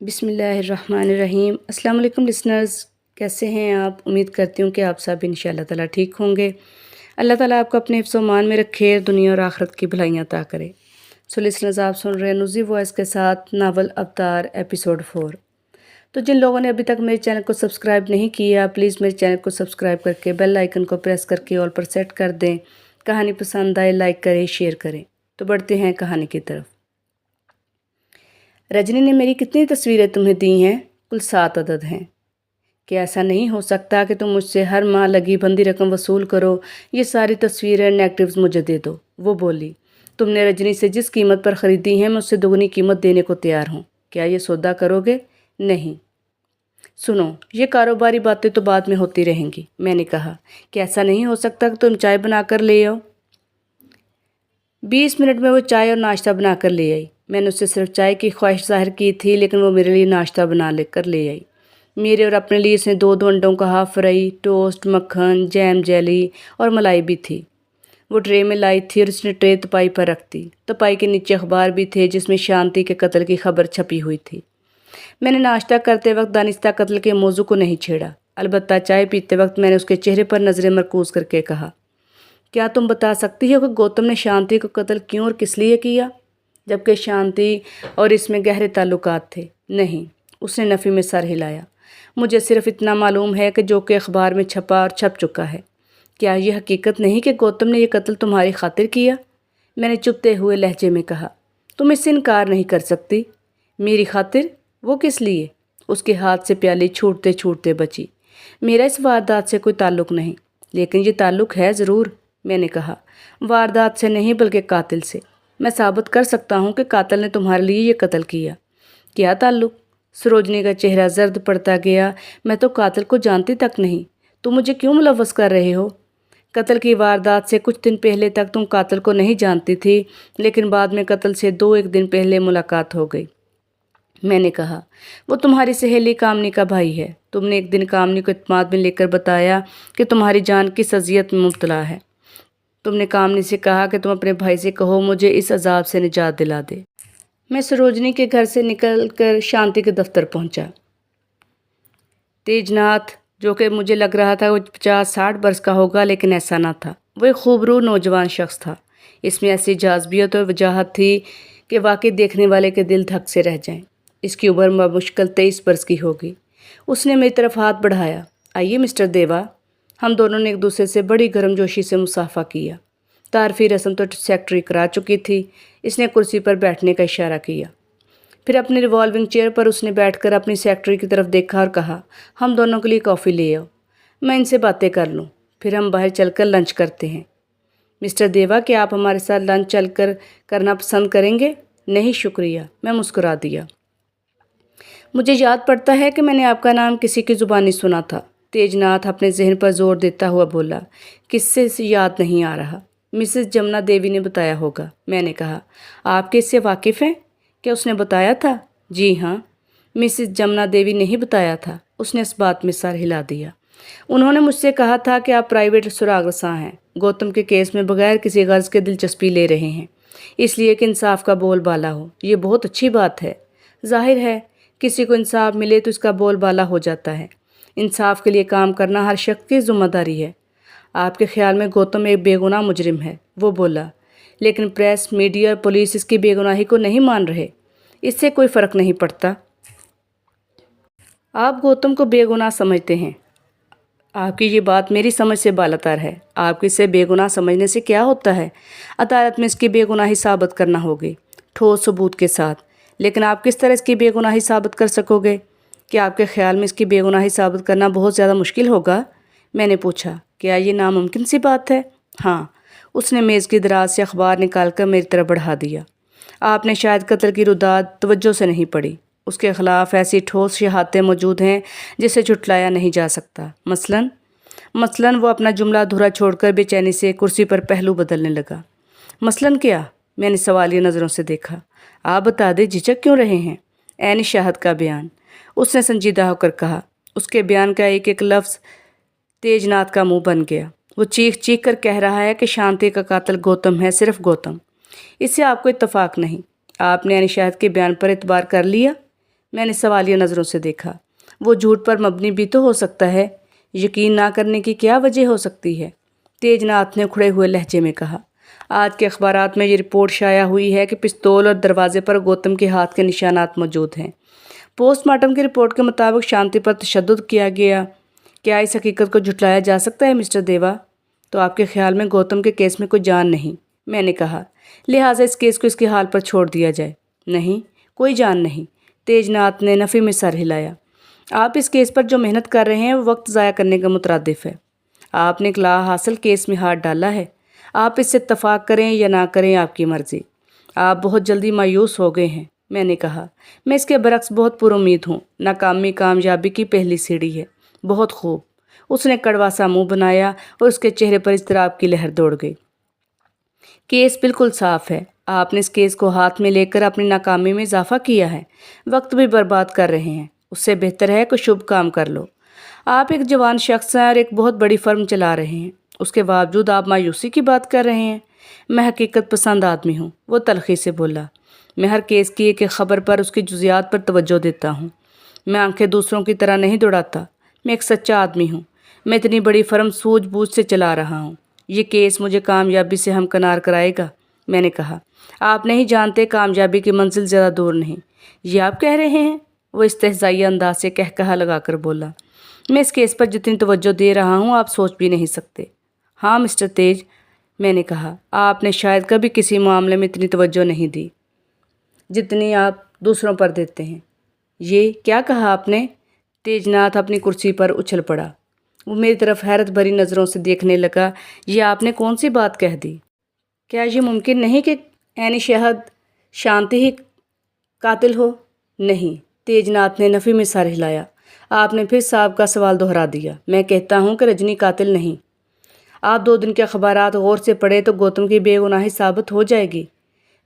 بسم اللہ الرحمن الرحیم۔ السلام علیکم لسنرز، کیسے ہیں آپ؟ امید کرتی ہوں کہ آپ سب انشاءاللہ تعالیٰ ٹھیک ہوں گے۔ اللہ تعالیٰ آپ کو اپنے حفظ و امان میں رکھے، دنیا اور آخرت کی بھلائیاں عطا کرے۔ لسنرز، آپ سن رہے ہیں نوزی وائس کے ساتھ ناول اوتار ایپیسوڈ 4۔ تو جن لوگوں نے ابھی تک میرے چینل کو سبسکرائب نہیں کیا، پلیز میرے چینل کو سبسکرائب کر کے بیل آئیکن کو پریس کر کے آل پر سیٹ کر دیں۔ کہانی پسند آئے لائک کریں، شیئر کریں۔ تو بڑھتے ہیں کہانی کی طرف۔ رجنی نے میری کتنی تصویریں تمہیں دی ہیں؟ کل 7 عدد ہیں۔ کہ ایسا نہیں ہو سکتا کہ تم مجھ سے ہر ماہ لگی بندی رقم وصول کرو، یہ ساری تصویریں نیگیٹیوز مجھے دے دو۔ وہ بولی، تم نے رجنی سے جس قیمت پر خریدی ہیں میں اس سے دوگنی قیمت دینے کو تیار ہوں۔ کیا یہ سودا کرو گے؟ نہیں۔ سنو، یہ کاروباری باتیں تو بعد میں ہوتی رہیں گی۔ میں نے کہا کہ ایسا نہیں ہو سکتا کہ تم چائے بنا کر لے آؤ۔ 20 منٹ میں وہ چائے اور ناشتہ بنا کر لے آئی۔ میں نے اس سے صرف چائے کی خواہش ظاہر کی تھی، لیکن وہ میرے لیے ناشتہ بنا لے آئی۔ میرے اور اپنے لیے اس نے 2 انڈوں کا ہاف فرائی، ٹوسٹ، مکھن، جیم، جیلی اور ملائی بھی تھی۔ وہ ٹرے میں لائی تھی اور اس نے ٹرے تپائی پر رکھ دی۔ تپائی کے نیچے اخبار بھی تھے جس میں شانتی کے قتل کی خبر چھپی ہوئی تھی۔ میں نے ناشتہ کرتے وقت دانستہ قتل کے موضوع کو نہیں چھیڑا، البتہ چائے پیتے وقت میں نے اس کے چہرے پر نظریں مرکوز کر کے کہا، کیا تم بتا سکتی ہو کہ گوتم نے شانتی کو قتل کیوں اور کس لیے کیا، جبکہ شانتی اور اس میں گہرے تعلقات تھے؟ نہیں، اس نے نفی میں سر ہلایا۔ مجھے صرف اتنا معلوم ہے کہ جو کہ اخبار میں چھپا اور چھپ چکا ہے۔ کیا یہ حقیقت نہیں کہ گوتم نے یہ قتل تمہاری خاطر کیا؟ میں نے چپتے ہوئے لہجے میں کہا۔ تم اس سے انکار نہیں کر سکتی۔ میری خاطر؟ وہ کس لیے؟ اس کے ہاتھ سے پیالی چھوٹتے چھوٹتے بچی۔ میرا اس واردات سے کوئی تعلق نہیں، لیکن یہ تعلق ہے ضرور، میں نے کہا۔ واردات سے نہیں بلکہ قاتل سے۔ میں ثابت کر سکتا ہوں کہ قاتل نے تمہارے لیے یہ قتل کیا۔ کیا تعلق؟ سروجنی کا چہرہ زرد پڑتا گیا۔ میں تو قاتل کو جانتی تک نہیں، تم مجھے کیوں ملوث کر رہے ہو؟ قتل کی واردات سے کچھ دن پہلے تک تم قاتل کو نہیں جانتی تھی، لیکن بعد میں قتل سے 2-1 دن پہلے ملاقات ہو گئی۔ میں نے کہا، وہ تمہاری سہیلی کامنی کا بھائی ہے۔ تم نے ایک دن کامنی کو اعتماد میں لے کر بتایا کہ تمہاری جان کس اذیت میں مبتلا ہے۔ تم نے کامنی سے کہا کہ تم اپنے بھائی سے کہو مجھے اس عذاب سے نجات دلا دے۔ میں سروجنی کے گھر سے نکل کر شانتی کے دفتر پہنچا۔ تیج ناتھ، جو کہ مجھے لگ رہا تھا وہ 50-60 برس کا ہوگا، لیکن ایسا نہ تھا۔ وہ ایک خوبرو نوجوان شخص تھا۔ اس میں ایسی جاذبیت اور وجاہت تھی کہ واقعی دیکھنے والے کے دل دھک سے رہ جائیں۔ اس کی عمر بمشکل 23 برس کی ہوگی۔ اس نے میری طرف ہاتھ بڑھایا۔ آئیے مسٹر دیوا۔ ہم دونوں نے ایک دوسرے سے بڑی گرم جوشی سے مصافحہ کیا۔ تعارفی رسم تو سیکرٹری کرا چکی تھی۔ اس نے کرسی پر بیٹھنے کا اشارہ کیا۔ پھر اپنی ریوالونگ چیئر پر اس نے بیٹھ کر اپنی سیکرٹری کی طرف دیکھا اور کہا، ہم دونوں کے لیے کافی لے آؤ، میں ان سے باتیں کر لوں، پھر ہم باہر چل کر لنچ کرتے ہیں۔ مسٹر دیوا، کیا آپ ہمارے ساتھ لنچ چل کر کرنا پسند کریں گے؟ نہیں شکریہ، میں مسکرا دیا۔ مجھے یاد پڑتا ہے کہ میں نے آپ کا نام کسی کی زبانی سنا تھا۔ تیج ناتھ اپنے ذہن پر زور دیتا ہوا بولا، کس سے یاد نہیں آ رہا؟ مسز جمنا دیوی نے بتایا ہوگا، میں نے کہا۔ آپ کے اس سے واقف ہیں؟ کیا اس نے بتایا تھا؟ جی ہاں، مسز جمنا دیوی نے ہی بتایا تھا۔ اس نے اس بات میں سر ہلا دیا۔ انہوں نے مجھ سے کہا تھا کہ آپ پرائیویٹ سراغ رساں ہیں، گوتم کے کیس میں بغیر کسی غرض کے دلچسپی لے رہے ہیں، اس لیے کہ انصاف کا بول بالا ہو۔ یہ بہت اچھی بات ہے۔ ظاہر ہے کسی کو انصاف ملے تو اس کا بول بالا ہو جاتا ہے۔ انصاف کے لیے کام کرنا ہر شخص کی ذمہ داری ہے۔ آپ کے خیال میں گوتم ایک بے گناہ مجرم ہے، وہ بولا، لیکن پریس، میڈیا اور پولیس اس کی بے گناہی کو نہیں مان رہے۔ اس سے کوئی فرق نہیں پڑتا۔ آپ گوتم کو بے گناہ سمجھتے ہیں۔ آپ کی یہ بات میری سمجھ سے بالاتر ہے۔ آپ اسے بے گناہ سمجھنے سے کیا ہوتا ہے؟ عدالت میں اس کی بے گناہی ثابت کرنا ہوگی، ٹھوس ثبوت کے ساتھ۔ لیکن آپ کس طرح اس کی بے گناہی ثابت کر سکو گے؟ کیا آپ کے خیال میں اس کی بے گناہی ثابت کرنا بہت زیادہ مشکل ہوگا؟ میں نے پوچھا، کیا یہ ناممکن سی بات ہے؟ ہاں۔ اس نے میز کی دراز سے اخبار نکال کر میری طرف بڑھا دیا۔ آپ نے شاید قتل کی روداد توجہ سے نہیں پڑھی۔ اس کے خلاف ایسی ٹھوس شہادتیں موجود ہیں جسے جھٹلایا نہیں جا سکتا۔ مثلاً وہ اپنا جملہ ادھورا چھوڑ کر بے چینی سے کرسی پر پہلو بدلنے لگا۔ مثلاً کیا؟ میں نے سوالیہ نظروں سے دیکھا۔ آپ بتا دیں، جھجک کیوں رہے ہیں؟ عین شاہد کا بیان، اس نے سنجیدہ ہو کر کہا۔ اس کے بیان کا ایک ایک لفظ تیج ناتھ کا منہ بن گیا۔ وہ چیخ چیخ کر کہہ رہا ہے کہ شانتی کا قاتل گوتم ہے، صرف گوتم۔ اس سے آپ کو اتفاق نہیں؟ آپ نے عین شاہد کے بیان پر اعتبار کر لیا؟ मैंने सवालिया नज़रों से देखा। वो झूठ पर मबनी भी तो हो सकता है, यकीन ना करने की क्या वजह हो सकती है? तेजनाथ ने उखड़े हुए लहजे में कहा। आज के अखबारात में ये रिपोर्ट शाया हुई है कि पिस्तौल और दरवाजे पर गौतम के हाथ के निशानात मौजूद हैं। पोस्टमार्टम की रिपोर्ट के मुताबिक शांति पर तशद्दुद किया गया। क्या इस हकीकत को झुटलाया जा सकता है मिस्टर देवा? तो आपके ख्याल में गौतम के केस में कोई जान नहीं? मैंने कहा। लिहाजा इस केस को इसके हाल पर छोड़ दिया जाए। नहीं, कोई जान नहीं। तेजनाथ ने नफ़ी में सर हिलाया। आप इस केस पर जो मेहनत कर रहे हैं वो वक्त ज़ाया करने का मुतरादिफ है। आपने एक हासिल केस में हाथ डाला है। आप इससे इत्तफाक करें या ना करें, आपकी मर्ज़ी। आप बहुत जल्दी मायूस हो गए हैं। मैंने कहा। मैं इसके बरक्स बहुत पुरुम्मीद हूँ। नाकामी कामयाबी की पहली सीढ़ी है। बहुत खूब। उसने कड़वा सा मुंह बनाया और उसके चेहरे पर इज़्तिराब की लहर दौड़ गई। केस बिल्कुल साफ है। आपने इस केस को हाथ में लेकर अपनी नाकामी में इजाफा किया है। वक्त भी बर्बाद कर रहे हैं। उससे बेहतर है कोई शुभ काम कर लो। आप एक जवान शख्स हैं और एक बहुत बड़ी फर्म चला रहे हैं। उसके बावजूद आप मायूसी की बात कर रहे हैं। मैं हकीकत पसंद आदमी हूँ, वो तलखी से बोला। मैं हर केस की एक खबर पर उसकी जुजियात पर तवज्जो देता हूँ। मैं आंखें दूसरों की तरह नहीं दौड़ाता। मैं एक सच्चा आदमी हूँ। मैं इतनी बड़ी फर्म सूझबूझ से चला रहा हूँ। ये केस मुझे कामयाबी से हमकनार कराएगा। मैंने कहा। आप नहीं जानते, कामयाबी की मंजिल ज़्यादा दूर नहीं। ये आप कह रहे हैं? वो इस्तेहज़ाई अंदाज से कहकहा लगाकर बोला। मैं इस केस पर जितनी तवज्जो दे रहा हूँ आप सोच भी नहीं सकते। हाँ मिस्टर तेज, मैंने कहा, आपने शायद कभी किसी मामले में इतनी तवज्जो नहीं दी जितनी आप दूसरों पर देते हैं। ये क्या कहा आपने? तेजनाथ अपनी कुर्सी पर उछल पड़ा। वो मेरी तरफ हैरत भरी नज़रों से देखने लगा। ये आपने कौन सी बात कह दी? क्या ये मुमकिन नहीं कि ऐनी शहद शांति ही कातिल हो? नहीं। तेजनाथ ने नफ़ी में सर हिलाया। आपने फिर साहब का सवाल दोहरा दिया। मैं कहता हूँ कि रजनी कातिल नहीं। आप 2 दिन के अखबारात गौर से पढ़े तो गौतम की बेगुनाही साबित हो जाएगी।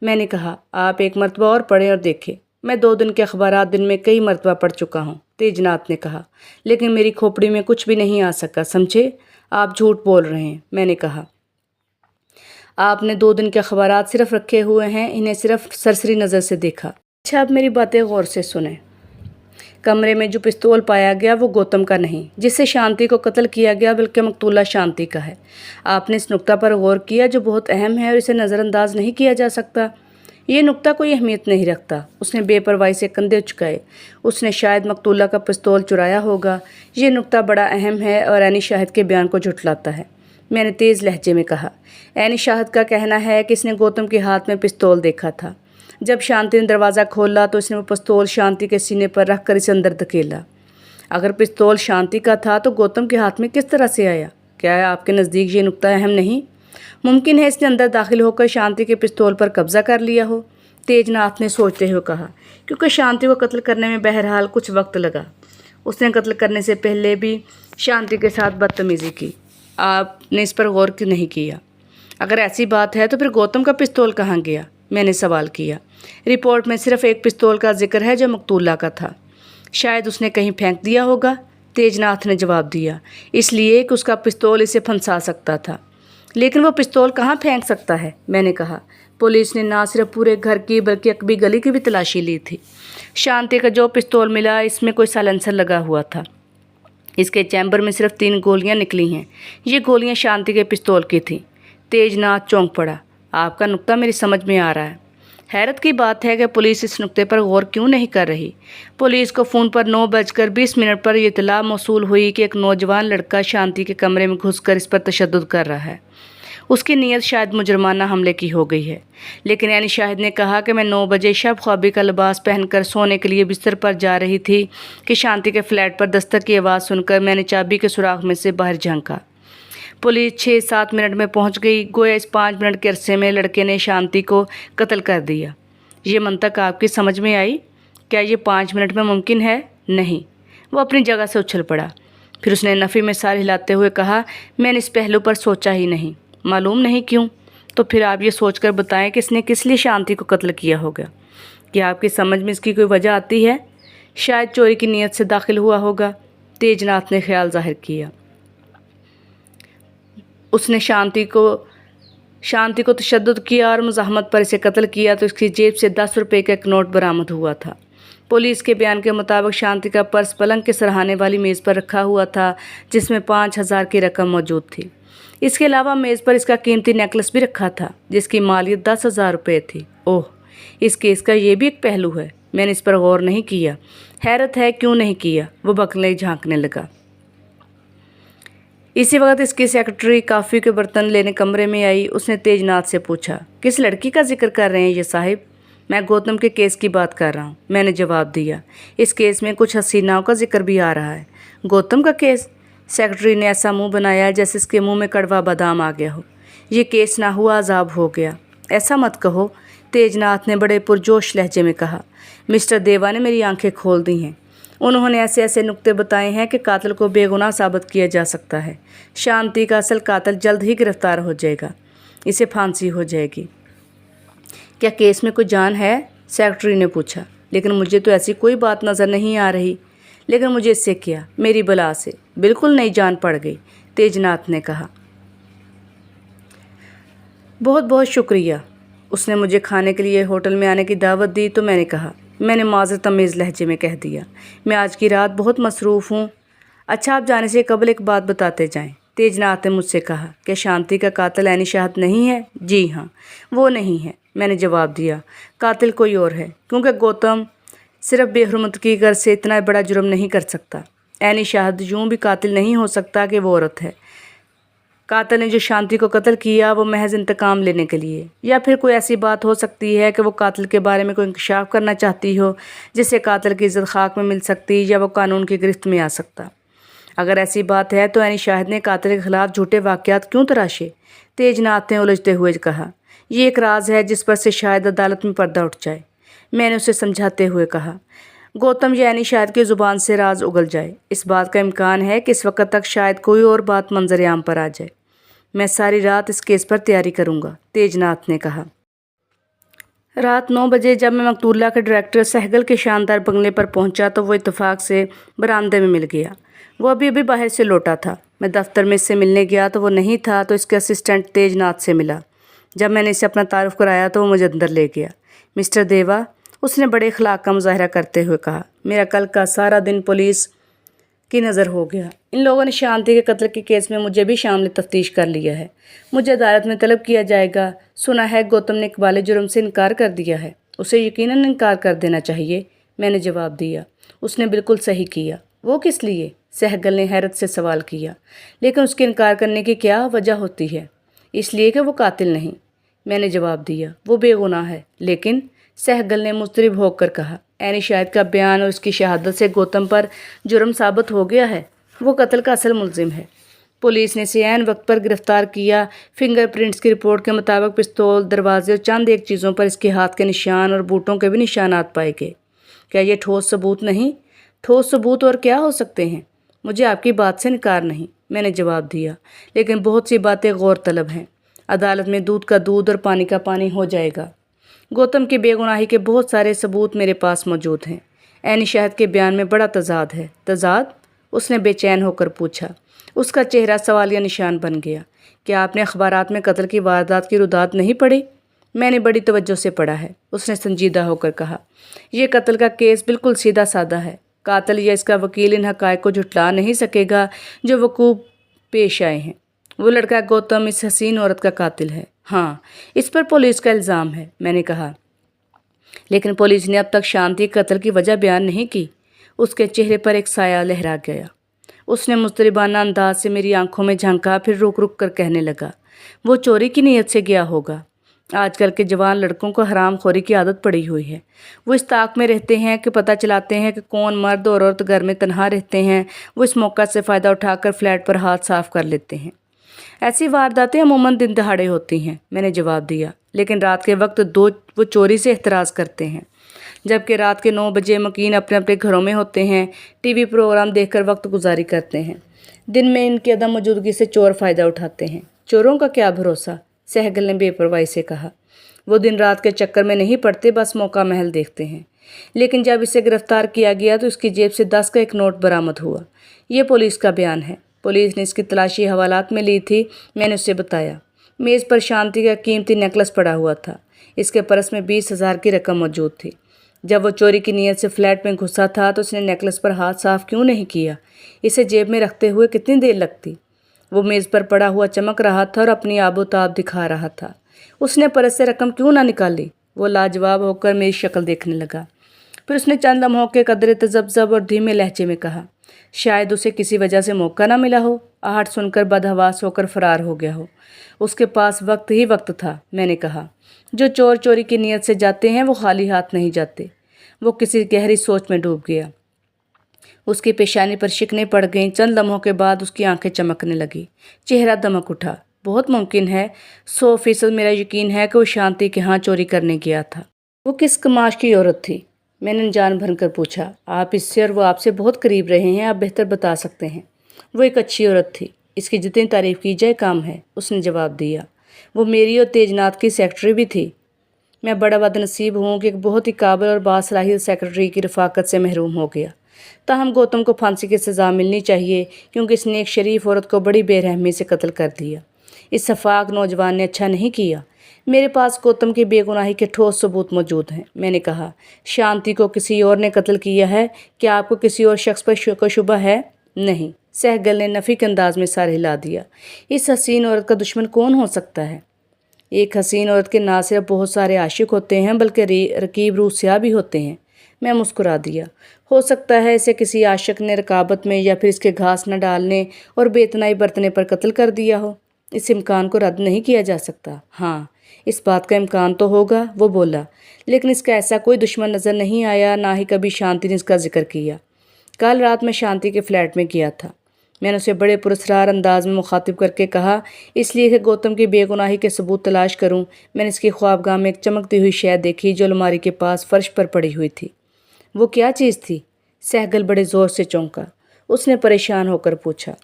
मैंने कहा। आप एक मरतबा और पढ़ें और देखें। मैं 2 दिन के अखबारात दिन में कई मरतबा पढ़ चुका हूँ, तेजनाथ ने कहा, लेकिन मेरी खोपड़ी में कुछ भी नहीं आ सका, समझे? आप झूठ बोल रहे हैं। मैंने कहा। आपने 2 दिन के अखबारात सिर्फ रखे हुए हैं, इन्हें सिर्फ सरसरी नज़र से देखा। अच्छा, अब मेरी बातें गौर से सुने। कमरे में जो पिस्तौल पाया गया वो गौतम का नहीं, जिससे शांति को कत्ल किया गया, बल्कि मकतूला शांति का है। आपने इस नुक्ता पर गौर किया जो बहुत अहम है और इसे नज़रअंदाज नहीं किया जा सकता। ये नुक्ता कोई अहमियत नहीं रखता। उसने बेपरवाही से कंधे उचकाए। उसने शायद मकतूला का पिस्तौल चुराया होगा। ये नुक्ता बड़ा अहम है और ऐनी शाहिद के बयान को झुटलाता है। मैंने तेज़ लहजे में कहा। ऐनी शाहिद का कहना है कि इसने गौतम के हाथ में पिस्तौल देखा था। जब शांति ने दरवाज़ा खोला तो इसने वो पिस्तौल शांति के सीने पर रख कर इसे अंदर धकेला। अगर पिस्तौल शांति का था तो गौतम के हाथ में किस तरह से आया? क्या आपके नज़दीक ये नुक्ता अहम नहीं? मुमकिन है इसने अंदर दाखिल होकर शांति के पिस्तौल पर कब्जा कर लिया हो, तेजनाथ ने सोचते हुए कहा, क्योंकि शांति को कत्ल करने में बहरहाल कुछ वक्त लगा। उसने कत्ल करने से पहले भी शांति के साथ बदतमीज़ी की। आपने इस पर गौर नहीं किया? अगर ऐसी बात है तो फिर गौतम का पिस्तौल कहाँ गया? मैंने सवाल किया। रिपोर्ट में सिर्फ एक पिस्तौल का जिक्र है जो मकतूला का था। शायद उसने कहीं फेंक दिया होगा, तेजनाथ ने जवाब दिया, इसलिए कि उसका पिस्तौल इसे फंसा सकता था। लेकिन वो पिस्तौल कहाँ फेंक सकता है? मैंने कहा। पुलिस ने ना सिर्फ पूरे घर की बल्कि अकबी गली की भी तलाशी ली थी। शांति का जो पिस्तौल मिला इसमें कोई साइलेंसर लगा हुआ था। इसके चैम्बर में सिर्फ 3 गोलियां निकली हैं। ये गोलियां शांति के पिस्तौल की थीं। तेजनाथ चौंक पड़ा। आपका नुक्ता मेरी समझ में आ रहा है। हैरत की बात है कि पुलिस इस नुक्ते पर गौर क्यों नहीं कर रही। पुलिस को फ़ोन पर 9:20 पर यह इतला मौसूल हुई कि एक नौजवान लड़का शांति के कमरे में घुसकर इस पर तशद्दुद कर रहा है। उसकी नीयत शायद मुजरमाना हमले की हो गई है। लेकिन ऐनी शाहिद ने कहा कि मैं 9 बजे शब ख्वाबी का लिबास पहनकर सोने के लिए बिस्तर पर जा रही थी कि शांति के फ्लैट पर दस्तक की आवाज़ सुनकर मैंने चाबी के सुराख में से बाहर झांका। पुलिस 6-7 मिनट में पहुंच गई। गोया इस 5 मिनट के अरसे में लड़के ने शांति को कत्ल कर दिया। ये मंतक आपकी समझ में आई? क्या ये 5 मिनट में मुमकिन है? नहीं। वो अपनी जगह से उछल पड़ा। फिर उसने नफ़ी में सर हिलाते हुए कहा, मैंने इस पहलू पर सोचा ही नहीं। मालूम नहीं क्यों? तो फिर आप ये सोचकर बताएं कि इसने किस लिए शांति को कत्ल किया होगा। क्या आपकी समझ में इसकी कोई वजह आती है? शायद चोरी की नीयत से दाखिल हुआ होगा, तेजनाथ ने ख्याल जाहिर किया। उसने शांति को तशद्दुद किया और मुज़ाहमत पर इसे कत्ल किया तो इसकी जेब से 10 रुपये का एक नोट बरामद हुआ था। पुलिस के बयान के मुताबिक शांति का पर्स पलंग के सराहने वाली मेज़ पर रखा हुआ था, जिसमें 5,000 की रकम मौजूद थी। इसके अलावा मेज़ पर इसका कीमती नेकलेस भी रखा था, जिसकी मालियत 10,000 रुपये थी। ओह, इस केस का ये भी एक पहलू है। मैंने इस पर गौर नहीं किया। हैरत है क्यों नहीं किया। वो बकले झांकने लगा। इसी वक्त इसकी सेक्रेटरी कॉफ़ी के बर्तन लेने कमरे में आई। उसने तेजनाथ से पूछा, किस लड़की का जिक्र कर रहे हैं ये साहिब? मैं गौतम के केस की बात कर रहा हूँ, मैंने जवाब दिया। इस केस में कुछ हसीनाओं का जिक्र भी आ रहा है। गौतम का केस? सेक्रेटरी ने ऐसा मुंह बनाया जैसे इसके मुंह में कड़वा बादाम आ गया हो। ये केस ना हुआ अजाब हो गया। ऐसा मत कहो, तेजनाथ ने बड़े पुरजोश लहजे में कहा। मिस्टर देवा ने मेरी आंखें खोल दी हैं। उन्होंने ऐसे ऐसे नुक्ते बताए हैं कि कातिल को बेगुनाह साबित किया जा सकता है। शांति का असल कातिल जल्द ही गिरफ्तार हो जाएगा। इसे फांसी हो जाएगी। क्या केस में कोई जान है? सेक्रेटरी ने पूछा। लेकिन मुझे तो ऐसी कोई बात नज़र नहीं आ रही। लेकिन मुझे इससे क्या, मेरी बला से बिल्कुल नई जान पड़ गई, तेजनाथ ने कहा। बहुत बहुत शुक्रिया। उसने मुझे खाने के लिए होटल में आने की दावत दी तो मैंने कहा, मैंने माज़रत तमीज़ लहजे में कह दिया, मैं आज की रात बहुत मसरूफ़ हूँ। अच्छा, आप जाने से कबल एक बात बताते जाएं। तेजनाथ ने मुझसे कहा कि शांति का कातिल ऐनी शाहद नहीं है? जी हाँ, वो नहीं है, मैंने जवाब दिया। कातिल कोई और है, क्योंकि गौतम सिर्फ बेहरमत की गर्ज से इतना बड़ा जुर्म नहीं कर सकता। ऐनी शाहद यूँ भी कातिल नहीं हो सकता कि वो औरत है। कातिल ने जो शांति को कत्ल किया वो महज इंतकाम लेने के लिए, या फिर कोई ऐसी बात हो सकती है कि वो कातिल के बारे में कोई इंकशाफ करना चाहती हो जिससे कातिल की इज्जत खाक में मिल सकती या वो कानून की गिरफ्त में आ सकता। अगर ऐसी बात है तो ऐनी शाहिद ने कातिल के खिलाफ झूठे वाक़यात क्यों तराशे? तेजनाथ ने उलझते हुए कहा। ये एक राज है जिस पर से शायद अदालत में पर्दा उठ जाए। मैंने उसे समझाते हुए कहा, गौतम या ऐनी शाहिद की ज़ुबान से राज उगल जाए। इस बात का इम्कान है कि इस वक्त तक शायद कोई और बात मंजर आम पर आ जाए। मैं सारी रात इस केस पर तैयारी करूंगा, तेजनाथ ने कहा। रात 9 बजे जब मैं मकतूला के डायरेक्टर सहगल के शानदार बंगले पर पहुंचा तो वो इत्तेफाक से बरामदे में मिल गया। वो अभी अभी बाहर से लौटा था। मैं दफ्तर में इससे मिलने गया तो वो नहीं था, तो इसके असिस्टेंट तेजनाथ से मिला। जब मैंने इसे अपना तारुफ कराया तो वो मुझे अंदर ले गया। मिस्टर देवा, उसने बड़े अखलाक का मुजाहरा करते हुए कहा, मेरा कल का सारा दिन पुलिस की नज़र हो गया। इन लोगों ने शांति के कत्ल के केस में मुझे भी शामिल तफ्तीश कर लिया है। मुझे अदालत में तलब किया जाएगा। सुना है गौतम ने इकबाल जुर्म से इनकार कर दिया है। उसे यकीनन इनकार कर देना चाहिए, मैंने जवाब दिया। उसने बिल्कुल सही किया। वो किस लिए? सहगल ने हैरत से सवाल किया। लेकिन उसके इनकार करने की क्या वजह होती है? इसलिए कि वो कातिल नहीं, मैंने जवाब दिया। वो बेगुनाह है। लेकिन सहगल ने मुस्तरिब होकर कहा, ऐनी शाहिद का बयान और उसकी शहादत से गौतम पर जुर्म साबित हो गया है। वो कत्ल का असल मुलजिम है। पुलिस ने इसे ऐन वक्त पर गिरफ्तार किया। फिंगरप्रिंट्स की रिपोर्ट के मुताबिक पिस्तौल, दरवाजे और चंद एक चीज़ों पर इसके हाथ के निशान और बूटों के भी निशानात पाए गए। क्या ये ठोस सबूत नहीं? ठोस सबूत और क्या हो सकते हैं? मुझे आपकी बात से इनकार नहीं, मैंने जवाब दिया। लेकिन बहुत सी बातें गौर तलब हैं। अदालत में दूध का दूध और पानी का पानी हो जाएगा। गौतम की बेगुनाही के बहुत सारे सबूत मेरे पास मौजूद हैं। ऐनी शाहिद के बयान में बड़ा तजाद है। तजाद? उसने बेचैन होकर पूछा। उसका चेहरा सवालिया निशान बन गया। क्या आपने अखबारात में कत्ल की वारदात की रुदात नहीं पढ़ी? मैंने बड़ी तवज्जो से पढ़ा है, उसने संजीदा होकर कहा। यह कत्ल का केस बिल्कुल सीधा साधा है। कातिल या इसका वकील इन हक़ाइक़ को झुठला नहीं सकेगा जो वकूफ़ पेश आए हैं। वो लड़का गौतम इस हसीन औरत का कातिल है। हाँ, इस पर पुलिस का इल्ज़ाम है, मैंने कहा। लेकिन पुलिस ने अब तक शांति कत्ल की वजह बयान नहीं की। उसके चेहरे पर एक साया लहरा गया। उसने मुस्तरिबाना अंदाज से मेरी आंखों में झांका, फिर रुक रुक कर कहने लगा, वो चोरी की नीयत से गया होगा। आजकल के जवान लड़कों को हराम खोरी की आदत पड़ी हुई है। वो इस ताक में रहते हैं कि पता चलाते हैं कि कौन मर्द और औरत घर में तन्हा रहते हैं। वो इस मौका से फ़ायदा उठाकर फ्लैट पर हाथ साफ कर लेते हैं। ऐसी वारदातें अमूमन दिन दहाड़े होती हैं, मैंने जवाब दिया। लेकिन रात के वक्त वो चोरी से एहतराज़ करते हैं, जबकि रात के 9 बजे मकीन अपने अपने घरों में होते हैं, टीवी प्रोग्राम देखकर वक्त गुजारी करते हैं। दिन में इनकी अदम मौजूदगी से चोर फ़ायदा उठाते हैं। चोरों का क्या भरोसा, सहगल ने बेपरवाही से कहा। वो दिन रात के चक्कर में नहीं पड़ते, बस मौका महल देखते हैं। लेकिन जब इसे गिरफ्तार किया गया तो इसकी जेब से 10 का एक नोट बरामद हुआ। ये पुलिस का बयान है। पुलिस ने इसकी तलाशी हवालात में ली थी, मैंने उससे बताया। मेज़ पर शांति का कीमती नेकलेस पड़ा हुआ था। इसके पर्स में 20,000 की रकम मौजूद थी। जब वो चोरी की नीयत से फ्लैट में घुसा था तो उसने नेकलेस पर हाथ साफ क्यों नहीं किया? इसे जेब में रखते हुए कितनी देर लगती? वो मेज़ पर पड़ा हुआ चमक रहा था और अपनी आबोताब दिखा रहा था। उसने परस से रकम क्यों ना निकाली? वो लाजवाब होकर मेरी शक्ल देखने लगा। फिर उसने चंद लम्हों के कदरे तजब्जब और धीमे लहजे में कहा, शायद उसे किसी वजह से मौका ना मिला हो, आहट सुनकर बदहवास होकर फरार हो गया हो। उसके पास वक्त ही वक्त था। मैंने कहा, जो चोर चोरी की नीयत से जाते हैं वो खाली हाथ नहीं जाते। वो किसी गहरी सोच में डूब गया। उसकी पेशानी पर शिकनें पड़ गईं। चंद लम्हों के बाद उसकी आंखें चमकने लगी, चेहरा दमक उठा। बहुत मुमकिन है, 100% मेरा यकीन है कि वो शांति के यहाँ चोरी करने गया था। वो किस कमाश की औरत थी? मैंने जान भरकर पूछा। आप इससे और वो आपसे बहुत करीब रहे हैं, आप बेहतर बता सकते हैं। वो एक अच्छी औरत थी, इसकी जितनी तारीफ की जाए कम है, उसने जवाब दिया। वो मेरी और तेजनाथ की सेक्रेटरी भी थी। मैं बड़ा बदनसीब हूँ कि एक बहुत ही काबिल और बासलाहियत सेक्रेटरी की रफाकत से महरूम हो गया। ताहम गौतम को फांसी की सज़ा मिलनी चाहिए, क्योंकि इसने एक शरीफ औरत को बड़ी बेरहमी से कत्ल कर दिया। इस सफाक नौजवान ने अच्छा नहीं किया। मेरे पास गौतम की बेगुनाही के ठोस सबूत मौजूद हैं। मैंने कहा, शांति को किसी और ने कत्ल किया है? क्या आपको किसी और शख्स पर कोई शुबा है? नहीं। सहगल ने नफ़ी के अंदाज में सर हिला दिया। इस हसीन औरत का दुश्मन कौन हो सकता है? एक हसीन औरत के ना सिर्फ बहुत सारे आशिक होते हैं, बल्कि रकीब रूह स्याह भी होते हैं। मैं मुस्कुरा दिया। हो सकता है इसे किसी आशिक ने रकाबत में या फिर इसके घास न डालने और बेतनाई बरतने पर कत्ल कर दिया हो। इस इम्कान को रद्द नहीं किया जा सकता। हाँ, इस बात का इम्कान तो होगा, वो बोला, लेकिन इसका ऐसा कोई दुश्मन नज़र नहीं आया, ना ही कभी शांति ने इसका जिक्र किया। कल रात मैं शांति के फ्लैट में गया था। मैंने उसे बड़े पुरस्कार अंदाज में मुखातिब करके कहा, इसलिए कि गौतम की बेगुनाही के सबूत तलाश करूं। मैंने इसकी ख्वाबगाह में एक चमकती हुई शय देखी जो अलमारी के पास फर्श पर पड़ी हुई थी। वो क्या चीज़ थी? सहगल बड़े ज़ोर से चौंका। उसने परेशान होकर पूछा।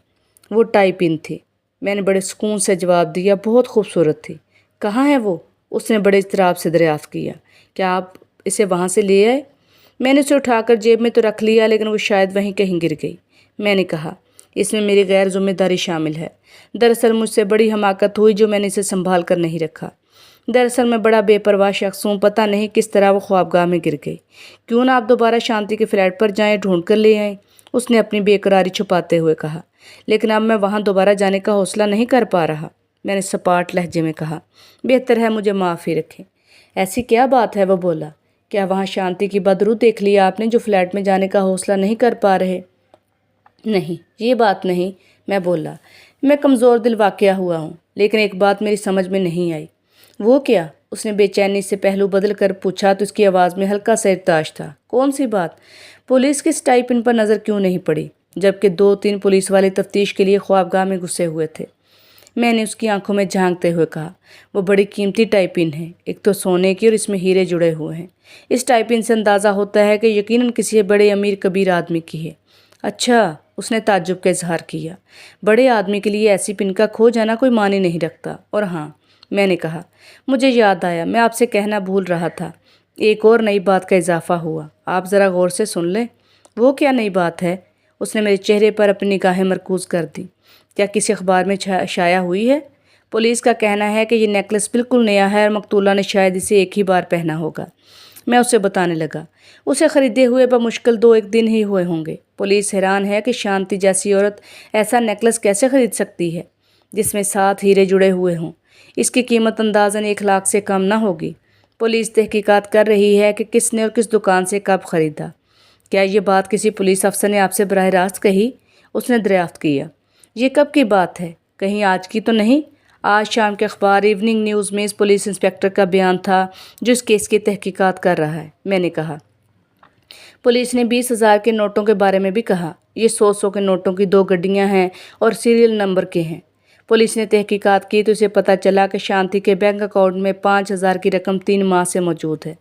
वो टाई पिन थी। मैंने बड़े सुकून से जवाब दिया, बहुत खूबसूरत थी। कहाँ है वो? उसने बड़े इज़्तिराब से दरियाफ़्त किया। क्या आप इसे वहाँ से ले आए? मैंने उसे उठाकर जेब में तो रख लिया, लेकिन वो शायद वहीं कहीं गिर गई। मैंने कहा, इसमें मेरी गैर जिम्मेदारी शामिल है। दरअसल मुझसे बड़ी हमाकत हुई जो मैंने इसे संभाल कर नहीं रखा। दरअसल मैं बड़ा बेपरवाह शख्स हूँ, पता नहीं किस तरह वो ख्वाबगाह में गिर गई। क्यों ना आप दोबारा शांति के फ्लैट पर जाएं, ढूंढ कर ले आएं, उसने अपनी बेकरारी छुपाते हुए कहा। लेकिन अब मैं वहाँ दोबारा जाने का हौसला नहीं कर पा रहा, मैंने सपाट लहजे में कहा। बेहतर है मुझे माफ़ी रखें। ऐसी क्या बात है? वो बोला। क्या वहाँ शांति की बदरूह देख लिया आपने जो फ्लैट में जाने का हौसला नहीं कर पा रहे? नहीं, ये बात नहीं, मैं बोला। मैं कमज़ोर दिल वाक़या हुआ हूँ, लेकिन एक बात मेरी समझ में नहीं आई। वो क्या? उसने बेचैनी से पहलू बदल कर पूछा तो उसकी आवाज़ में हल्का सा इर्ताश था। कौन सी बात? पुलिस की स्टाइपेंड पर नज़र क्यों नहीं पड़ी, जबकि 2-3 पुलिस वाले तफ्तीश के लिए ख्वाबगाह में घुसे हुए थे? मैंने उसकी आंखों में झांकते हुए कहा, वो बड़ी कीमती टाइपिन है, एक तो सोने की और इसमें हीरे जुड़े हुए हैं। इस टाइपिन से अंदाज़ा होता है कि यकीनन किसी बड़े अमीर कबीर आदमी की है। अच्छा, उसने ताज्जुब का इजहार किया। बड़े आदमी के लिए ऐसी पिन का खो जाना कोई मानी नहीं रखता। और हाँ, मैंने कहा, मुझे याद आया, मैं आपसे कहना भूल रहा था, एक और नई बात का इजाफा हुआ। आप ज़रा गौर से सुन लें। वो क्या नई बात है? उसने मेरे चेहरे पर अपनी निगाहें मरकूज़ कर दी। क्या किसी अखबार में शाया हुई है? पुलिस का कहना है कि ये नेकलेस बिल्कुल नया है और मकतूला ने शायद इसे एक ही बार पहना होगा। मैं उसे बताने लगा। उसे ख़रीदे हुए बमुश्किल 2-1 दिन ही हुए होंगे। पुलिस हैरान है कि शांति जैसी औरत ऐसा नेकलेस कैसे ख़रीद सकती है जिसमें 7 हीरे जुड़े हुए हों। इसकी कीमत अंदाज़न 1 लाख से कम ना होगी। पुलिस तहकीकात कर रही है कि किसने और किस दुकान से कब ख़रीदा। क्या ये बात किसी पुलिस अफसर ने आपसे बराह रास्त कही? उसने दरियाफ्त किया। ये कब की बात है? कहीं आज की तो नहीं? आज शाम के अखबार इवनिंग न्यूज़ में इस पुलिस इंस्पेक्टर का बयान था जो इस केस की तहकीकात कर रहा है। मैंने कहा। पुलिस ने 20,000 के नोटों के बारे में भी कहा। ये 100-100 के नोटों की 2 गड्डियाँ हैं और सीरियल नंबर के हैं। पुलिस ने तहकीकात की तो उसे पता चला कि शांति के बैंक अकाउंट में 5,000 की रकम 3 माह से मौजूद है।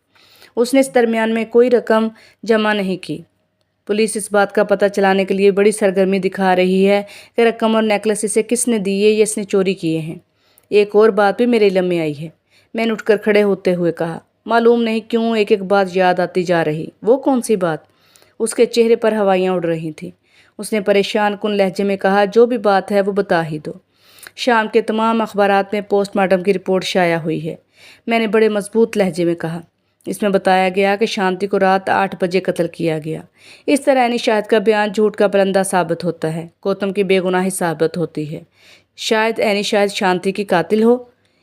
उसने इस दरमियान में कोई रकम जमा नहीं की। पुलिस इस बात का पता चलाने के लिए बड़ी सरगर्मी दिखा रही है कि रकम और नेकलेस इसे किसने दिए या इसने चोरी किए हैं। एक और बात भी मेरे इल्म में आई है। मैंने उठकर खड़े होते हुए कहा। मालूम नहीं क्यों एक एक बात याद आती जा रही। वो कौन सी बात? उसके चेहरे पर हवाइयाँ उड़ रही थीं। उसने परेशान कुन लहजे में कहा, जो भी बात है वो बता ही दो। शाम के तमाम अखबारात में पोस्टमार्टम की रिपोर्ट शाया हुई है। मैंने बड़े मजबूत लहजे में कहा। اس میں بتایا گیا کہ شانتی کو رات 8 بجے قتل کیا گیا۔ اس طرح اینی شاہد کا بیان جھوٹ کا پرندہ ثابت ہوتا ہے، گوتم کی بے گناہی ثابت ہوتی ہے۔ شاید اینی شاہد شانتی کی قاتل ہو۔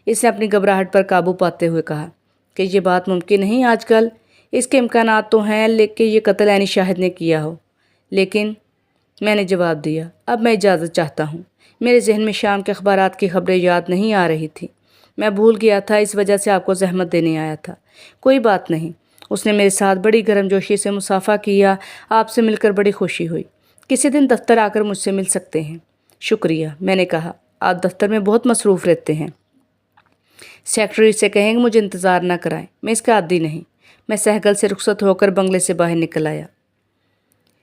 اس نے اپنی گھبراہٹ پر قابو پاتے ہوئے کہا کہ یہ بات ممکن نہیں آج کل۔ اس کے امکانات تو ہیں لیکن یہ قتل اینی شاہد نے کیا ہو۔ لیکن میں نے جواب دیا، اب میں اجازت چاہتا ہوں۔ میرے ذہن میں شام کے اخبارات کی خبریں یاد نہیں آ رہی تھی۔ میں بھول گیا تھا، اس وجہ سے آپ کو زحمت دینے آیا تھا۔ کوئی بات نہیں۔ اس نے میرے ساتھ بڑی گرم جوشی سے مصافحہ کیا۔ آپ سے مل کر بڑی خوشی ہوئی۔ کسی دن دفتر آ کر مجھ سے مل سکتے ہیں۔ شکریہ، میں نے کہا۔ آپ دفتر میں بہت مصروف رہتے ہیں۔ سیکرٹری سے کہیں کہ مجھے انتظار نہ کرائیں، میں اس کا عادی نہیں۔ میں سہگل سے رخصت ہو کر بنگلے سے باہر نکل آیا۔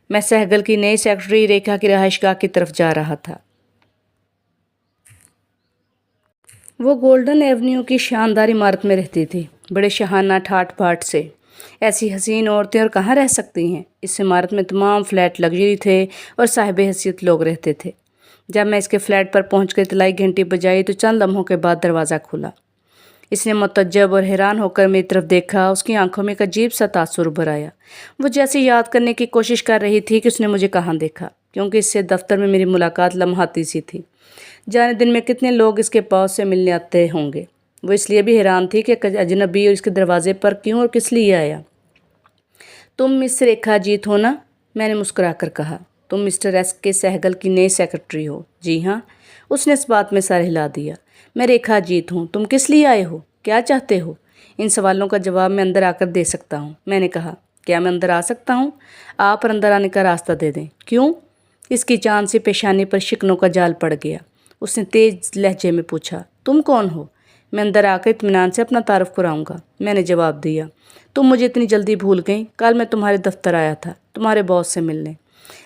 میں سہگل کی نئی سیکرٹری ریکھا کی رہائش گاہ کی طرف جا رہا تھا۔ وہ گولڈن ایونیو کی شاندار عمارت میں رہتی تھی، بڑے شاہانہ ٹھاٹ پھاٹ سے۔ ایسی حسین عورتیں اور کہاں رہ سکتی ہیں؟ اس عمارت میں تمام فلیٹ لگژری تھے اور صاحب حیثیت لوگ رہتے تھے۔ جب میں اس کے فلیٹ پر پہنچ کر اطلاعی گھنٹی بجائی تو چند لمحوں کے بعد دروازہ کھلا۔ اس نے متعجب اور حیران ہو کر میری طرف دیکھا۔ اس کی آنکھوں میں ایک عجیب سا تاثر ابھر آیا۔ وہ جیسے یاد کرنے کی کوشش کر رہی تھی کہ اس نے مجھے کہاں دیکھا، کیونکہ اس سے دفتر میں میری ملاقات لمحاتی سی تھی۔ جانے دن میں کتنے لوگ اس کے پاس سے ملنے آتے ہوں گے۔ وہ اس لیے بھی حیران تھی کہ اجنبی اور اس کے دروازے پر کیوں اور کس لیے آیا۔ تم مس ریکھا جیت ہو نا؟ میں نے مسکرا کر کہا۔ تم مسٹر ایس کے سہگل کی نئی سیکرٹری ہو؟ جی ہاں۔ اس نے اس بات میں سر ہلا دیا۔ میں ریکھا جیت ہوں۔ تم کس لیے آئے ہو؟ کیا چاہتے ہو؟ ان سوالوں کا جواب میں اندر آ کر دے سکتا ہوں، میں نے کہا۔ کیا میں اندر آ سکتا ہوں؟ آپ اندر آنے کا راستہ دے دیں۔ کیوں؟ اس کی چاند سی پیشانی پر شکنوں کا جال پڑ گیا۔ اس نے تیز لہجے میں پوچھا، تم کون ہو؟ میں اندر آ کر اطمینان سے اپنا تعارف کراؤں گا، میں نے جواب دیا۔ تم مجھے اتنی جلدی بھول گئیں؟ کل میں تمہارے دفتر آیا تھا تمہارے باس سے ملنے،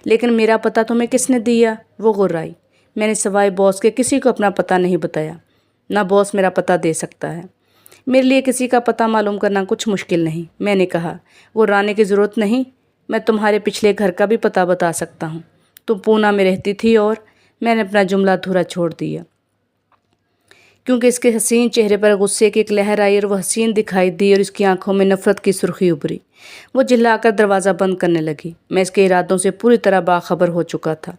لیکن میرا پتہ تمہیں کس نے دیا؟ وہ غرائی۔ میں نے سوائے باس کے کسی کو اپنا پتہ نہیں بتایا۔ نہ باس میرا پتہ دے سکتا ہے۔ میرے لیے کسی کا پتہ معلوم کرنا کچھ مشکل نہیں، میں نے کہا۔ وہ رانے کی ضرورت نہیں، میں تمہارے پچھلے گھر کا بھی پتہ بتا سکتا ہوں۔ تم پونا میں رہتی تھی اور میں نے اپنا جملہ ادھورا چھوڑ دیا کیونکہ اس کے حسین چہرے پر غصے کی ایک لہر آئی اور وہ حسین دکھائی دی اور اس کی آنکھوں میں نفرت کی سرخی ابھری۔ وہ جھلا کر دروازہ بند کرنے لگی۔ میں اس کے ارادوں سے پوری طرح باخبر ہو چکا تھا۔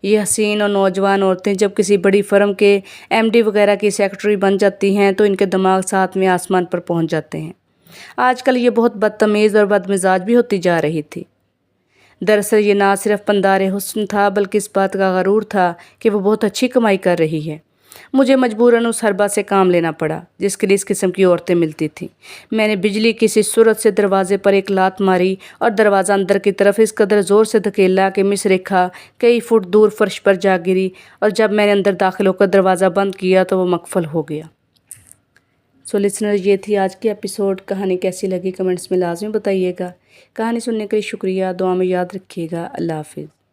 یہ حسین اور نوجوان عورتیں جب کسی بڑی فرم کے ایم ڈی وغیرہ کی سیکرٹری بن جاتی ہیں تو ان کے دماغ ساتھ میں آسمان پر پہنچ جاتے ہیں۔ آج کل یہ بہت بدتمیز اور بدمزاج بھی ہوتی جا رہی تھی۔ دراصل یہ نہ صرف پندار حسن تھا بلکہ اس بات کا غرور تھا کہ وہ بہت اچھی کمائی کر رہی ہے۔ مجھے مجبوراً اس حربہ سے کام لینا پڑا جس کے لیے اس قسم کی عورتیں ملتی تھیں۔ میں نے بجلی کی سی صورت سے دروازے پر ایک لات ماری اور دروازہ اندر کی طرف اس قدر زور سے دھکیلا کہ مس ریکھا کئی فٹ دور فرش پر جا گری، اور جب میں نے اندر داخل ہو کر دروازہ بند کیا تو وہ مقفل ہو گیا۔ لسنر، یہ تھی آج کی ایپیسوڈ۔ کہانی کیسی لگی کمنٹس میں لازمی بتائیے گا۔ کہانی سننے کے لیے شکریہ، دعا میں یاد رکھیے گا۔ اللہ حافظ۔